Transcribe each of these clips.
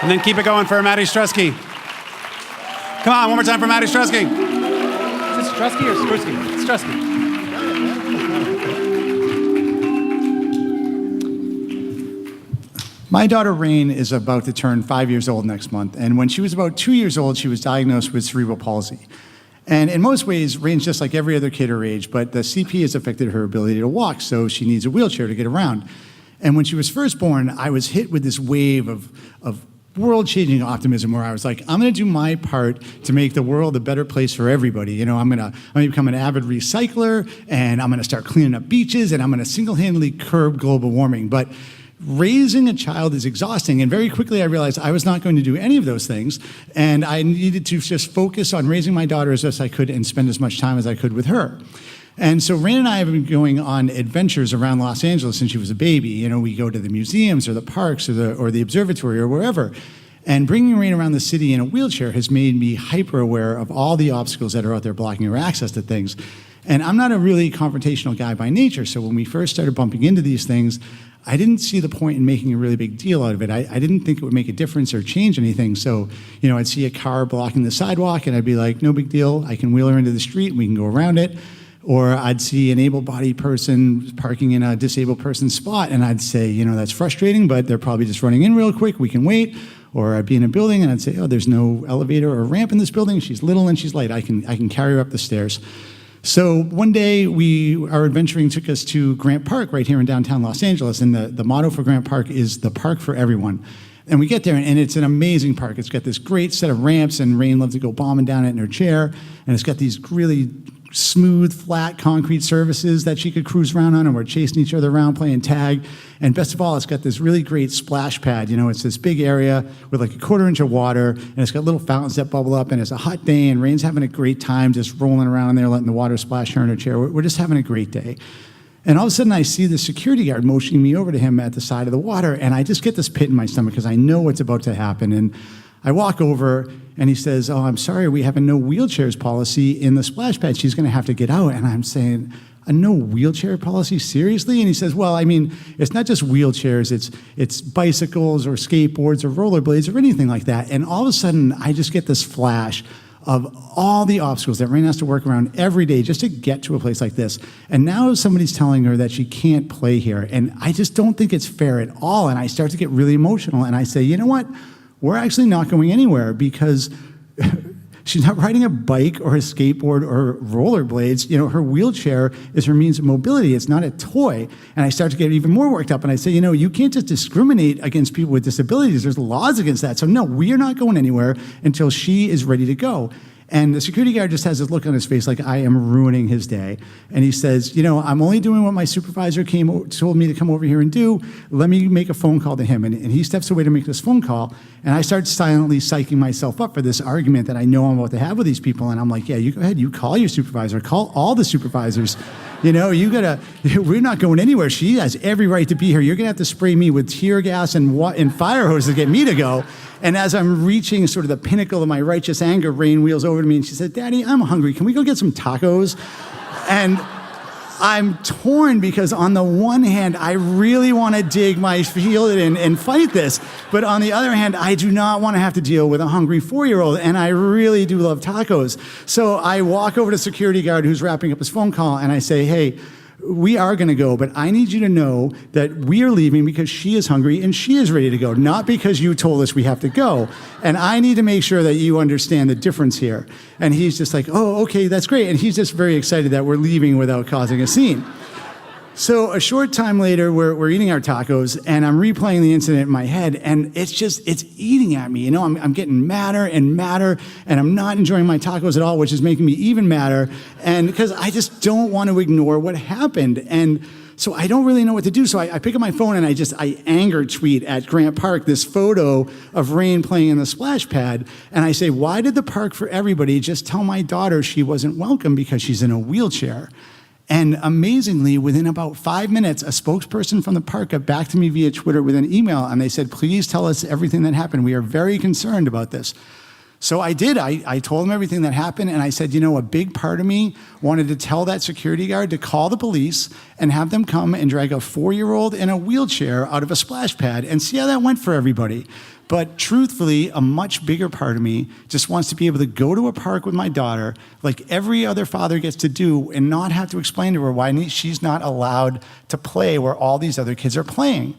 And then keep it going for Matty Struski. Come on, one more time for Matty Struski. Is this Struski or Struski? It's Struski. My daughter Rain is about to turn 5 years old next month, and when she was about 2 years old, she was diagnosed with cerebral palsy. And in most ways, Rain's just like every other kid her age, but the CP has affected her ability to walk, so she needs a wheelchair to get around. And when she was first born, I was hit with this wave of world-changing optimism where I was like, I'm gonna do my part to make the world a better place for everybody. You know, I'm gonna become an avid recycler, and I'm gonna start cleaning up beaches, and I'm gonna single-handedly curb global warming. But raising a child is exhausting, and very quickly I realized I was not going to do any of those things, and I needed to just focus on raising my daughter as best I could and spend as much time as I could with her. And so Rain and I have been going on adventures around Los Angeles since she was a baby. You know, we go to the museums or the parks or the observatory or wherever. And bringing Rain around the city in a wheelchair has made me hyper aware of all the obstacles that are out there blocking her access to things. And I'm not a really confrontational guy by nature, so when we first started bumping into these things, I didn't see the point in making a really big deal out of it. I didn't think it would make a difference or change anything. So, you know, I'd see a car blocking the sidewalk and I'd be like, no big deal. I can wheel her into the street and we can go around it. Or I'd see an able-bodied person parking in a disabled person's spot and I'd say, you know, that's frustrating, but they're probably just running in real quick. We can wait. Or I'd be in a building and I'd say, oh, there's no elevator or ramp in this building. She's little and she's light. I can carry her up the stairs. So one day, our adventuring took us to Grant Park right here in downtown Los Angeles, and the motto for Grant Park is the park for everyone. And we get there, and it's an amazing park. It's got this great set of ramps, and Rain loves to go bombing down it in her chair, and it's got these really smooth, flat concrete surfaces that she could cruise around on, and we're chasing each other around playing tag. And best of all, it's got this really great splash pad. You know, it's this big area with like a 1/4 inch of water, and it's got little fountains that bubble up, and it's a hot day, and Rain's having a great time just rolling around there, letting the water splash her in her chair. We're just having a great day. And all of a sudden, I see the security guard motioning me over to him at the side of the water, and I just get this pit in my stomach because I know what's about to happen. And I walk over, and he says, oh, I'm sorry, we have a no wheelchairs policy in the splash pad. She's gonna have to get out. And I'm saying, a no wheelchair policy, seriously? And he says, well, I mean, it's not just wheelchairs, it's bicycles or skateboards or rollerblades or anything like that. And all of a sudden, I just get this flash of all the obstacles that Rain has to work around every day just to get to a place like this. And now somebody's telling her that she can't play here. And I just don't think it's fair at all. And I start to get really emotional, and I say, you know what? We're actually not going anywhere because she's not riding a bike or a skateboard or rollerblades. You know, her wheelchair is her means of mobility. It's not a toy. And I start to get even more worked up, and I say, you know, you can't just discriminate against people with disabilities. There's laws against that. So no, we are not going anywhere until she is ready to go. And the security guard just has this look on his face like I am ruining his day. And he says, you know, I'm only doing what my supervisor told me to come over here and do. Let me make a phone call to him. And he steps away to make this phone call. And I start silently psyching myself up for this argument that I know I'm about to have with these people. And I'm like, yeah, you go ahead, you call your supervisor, call all the supervisors. You know, we're not going anywhere. She has every right to be here. You're gonna have to spray me with tear gas and fire hose to get me to go. And as I'm reaching sort of the pinnacle of my righteous anger, Rain wheels over to me and she said, Daddy, I'm hungry. Can we go get some tacos? And I'm torn because on the one hand, I really want to dig my heel in and fight this. But on the other hand, I do not want to have to deal with a hungry 4-year-old. And I really do love tacos. So I walk over to the security guard who's wrapping up his phone call and I say, hey, we are going to go, but I need you to know that we are leaving because she is hungry and she is ready to go, not because you told us we have to go. And I need to make sure that you understand the difference here. And he's just like, oh, okay, that's great. And he's just very excited that we're leaving without causing a scene. So a short time later, we're eating our tacos, and I'm replaying the incident in my head, and it's eating at me. You know, I'm getting madder and madder, and I'm not enjoying my tacos at all, which is making me even madder, and because I just don't want to ignore what happened. And so I don't really know what to do. So I pick up my phone, and I anger tweet at Grant Park this photo of Rain playing in the splash pad, and I say, why did the Park for Everybody just tell my daughter she wasn't welcome because she's in a wheelchair? And amazingly, within about 5 minutes, a spokesperson from the park got back to me via Twitter with an email, and they said, please tell us everything that happened. We are very concerned about this. So I did. I told them everything that happened, and I said, you know, a big part of me wanted to tell that security guard to call the police and have them come and drag a 4-year-old in a wheelchair out of a splash pad and see how that went for everybody. But truthfully, a much bigger part of me just wants to be able to go to a park with my daughter like every other father gets to do and not have to explain to her why she's not allowed to play where all these other kids are playing.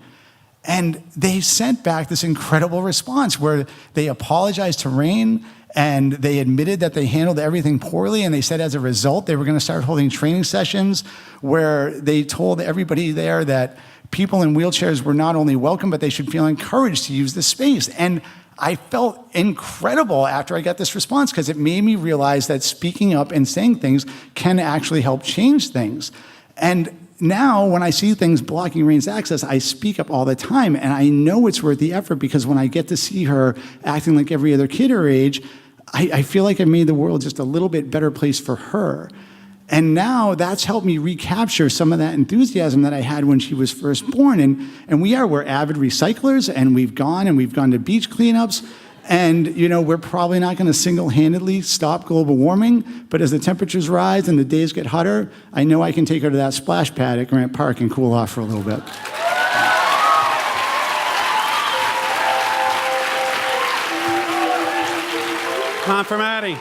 And they sent back this incredible response where they apologized to Rain and they admitted that they handled everything poorly. And they said as a result, they were going to start holding training sessions where they told everybody there that people in wheelchairs were not only welcome, but they should feel encouraged to use the space. And I felt incredible after I got this response because it made me realize that speaking up and saying things can actually help change things. And now when I see things blocking Rain's access, I speak up all the time. And I know it's worth the effort because when I get to see her acting like every other kid her age, I feel like I made the world just a little bit better place for her. And now that's helped me recapture some of that enthusiasm that I had when she was first born. And we're avid recyclers, and we've gone to beach cleanups. And, we're probably not going to single-handedly stop global warming, but as the temperatures rise and the days get hotter, I know I can take her to that splash pad at Grant Park and cool off for a little bit. Come on for Matty.